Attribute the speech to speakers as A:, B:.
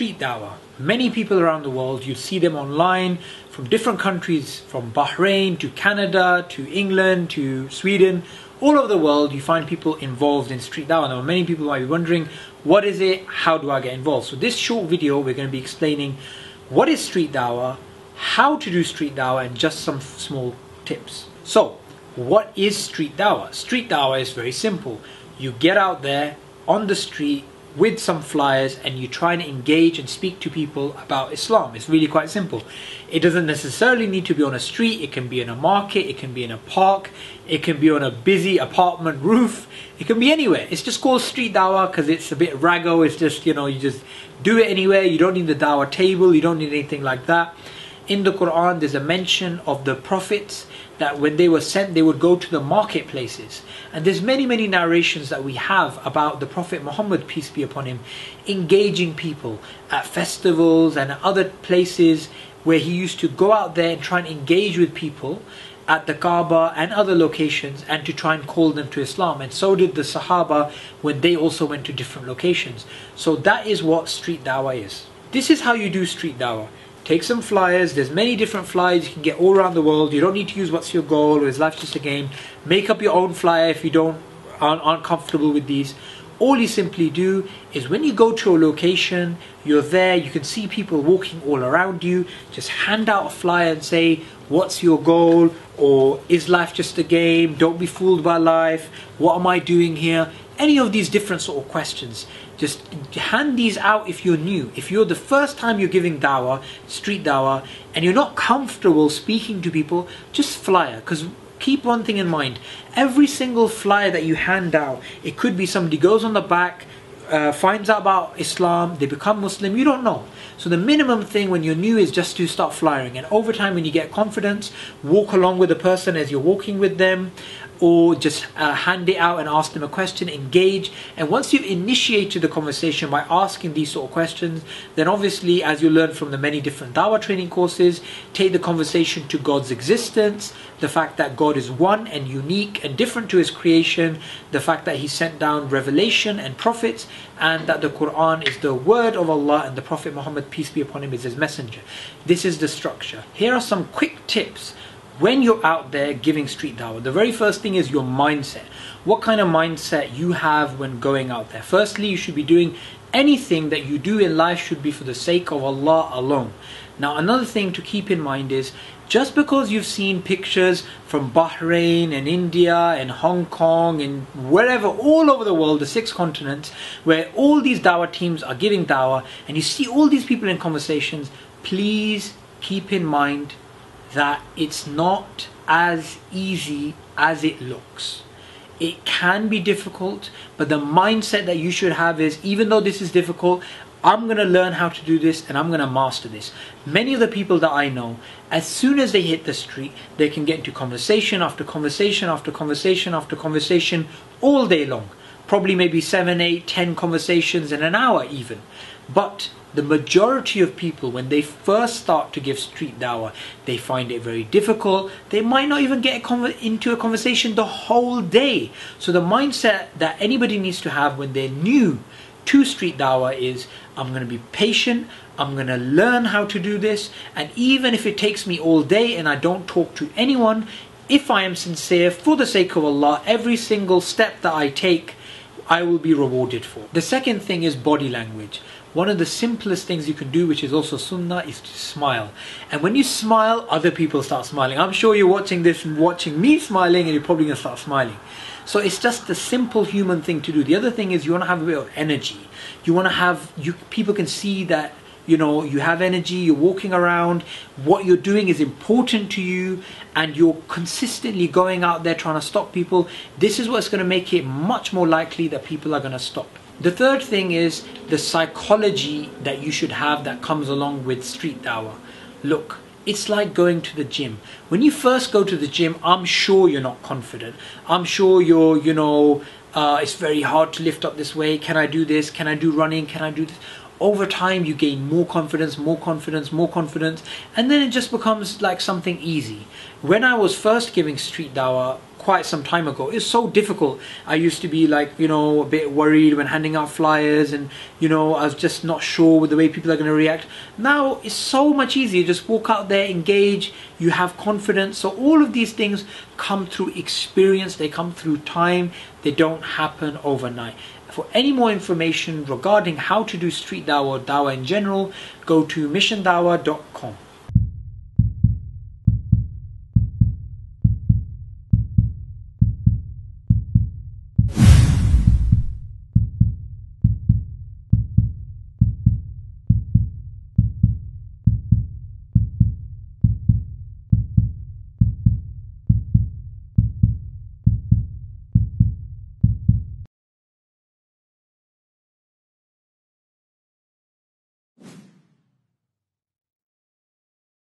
A: street dawah. Many people around the world, you see them online from different countries, from Bahrain to Canada to England to Sweden. All over the world, you find people involved in street dawah. Now, many people might be wondering, what is it? How do I get involved? So this short video, we're going to be explaining what is street dawah, how to do street dawah, and just some small tips. So, what is street dawah? Street dawah is very simple. You get out there on the street with some flyers and you try and engage and speak to people about Islam. It's really quite simple. It doesn't necessarily need to be on a street. It can be in a market, it can be in a park, it can be on a busy apartment roof, it can be anywhere. It's just called street dawah because it's a bit raggo. It's just, you just do it anywhere. You don't need the dawah table, you don't need anything like that. In the Quran, there's a mention of the prophets that when they were sent, they would go to the marketplaces. And there's many narrations that we have about the Prophet Muhammad, peace be upon him, engaging people at festivals and at other places where he used to go out there and try and engage with people at the Kaaba and other locations and to try and call them to Islam. And so did the Sahaba when they also went to different locations. So that is what street dawah is. This is how you do street dawah. Take some flyers. There's many different flyers you can get all around the world. You don't need to use what's your goal or is life just a game. Make up your own flyer if you aren't comfortable with these. All you simply do is when you go to a location, you're there, you can see people walking all around you. Just hand out a flyer and say, what's your goal? Or is life just a game? Don't be fooled by life. What am I doing here? Any of these different sort of questions. Just hand these out if you're new. If you're the first time you're giving dawah, street dawah, and you're not comfortable speaking to people, just flyer. Because keep one thing in mind. Every single flyer that you hand out, it could be somebody goes on the back, finds out about Islam, they become Muslim, you don't know. So the minimum thing when you're new is just to start flyering. And over time when you get confidence, walk along with the person as you're walking with them, or just hand it out and ask them a question, engage. And once you've initiated the conversation by asking these sort of questions, then obviously, as you learn from the many different dawah training courses, take the conversation to God's existence, the fact that God is one and unique and different to his creation, the fact that he sent down revelation and prophets, and that the Quran is the word of Allah and the Prophet Muhammad, peace be upon him, is his messenger. This is the structure. Here are some quick tips when you're out there giving street dawah. The very first thing is your mindset. What kind of mindset you have when going out there. Firstly, you should be doing anything that you do in life should be for the sake of Allah alone. Now, another thing to keep in mind is just because you've seen pictures from Bahrain and India and Hong Kong and wherever, all over the world, the 6 continents, where all these dawah teams are giving dawah, and you see all these people in conversations, please keep in mind that it's not as easy as it looks. It can be difficult, but the mindset that you should have is, even though this is difficult, I'm going to learn how to do this and I'm going to master this. Many of the people that I know, as soon as they hit the street, they can get into conversation after conversation after conversation after conversation all day long. Probably maybe 7, 8, 10 conversations in an hour even. But the majority of people, when they first start to give street dawah, they find it very difficult. They might not even get into a conversation the whole day. So the mindset that anybody needs to have when they're new to street dawah is, I'm going to be patient, I'm going to learn how to do this, and even if it takes me all day and I don't talk to anyone, if I am sincere for the sake of Allah, every single step that I take, I will be rewarded for. The second thing is body language. One of the simplest things you can do, which is also sunnah, is to smile. And when you smile, other people start smiling. I'm sure you're watching this and watching me smiling, and you're probably going to start smiling. So it's just a simple human thing to do. The other thing is you want to have a bit of energy. You want to have, people can see that, you have energy, you're walking around, what you're doing is important to you, and you're consistently going out there trying to stop people. This is what's going to make it much more likely that people are going to stop. The third thing is the psychology that you should have that comes along with street dawah. Look, it's like going to the gym. When you first go to the gym, I'm sure you're not confident. I'm sure you're, it's very hard to lift up this weight. Can I do this? Can I do running? Can I do this? over time you gain more confidence, more confidence, more confidence, and then it just becomes like something easy. When I was first giving street dawah quite some time ago, it's so difficult. I used to be like, you know, a bit worried when handing out flyers, and you know, I was just not sure with the way people are going to react. Now it's so much easier. Just walk out there, engage, you have confidence. So all of these things come through experience, they come through time, they don't happen overnight. For any more information regarding how to do street dawah or dawah in general, go to missiondawah.com.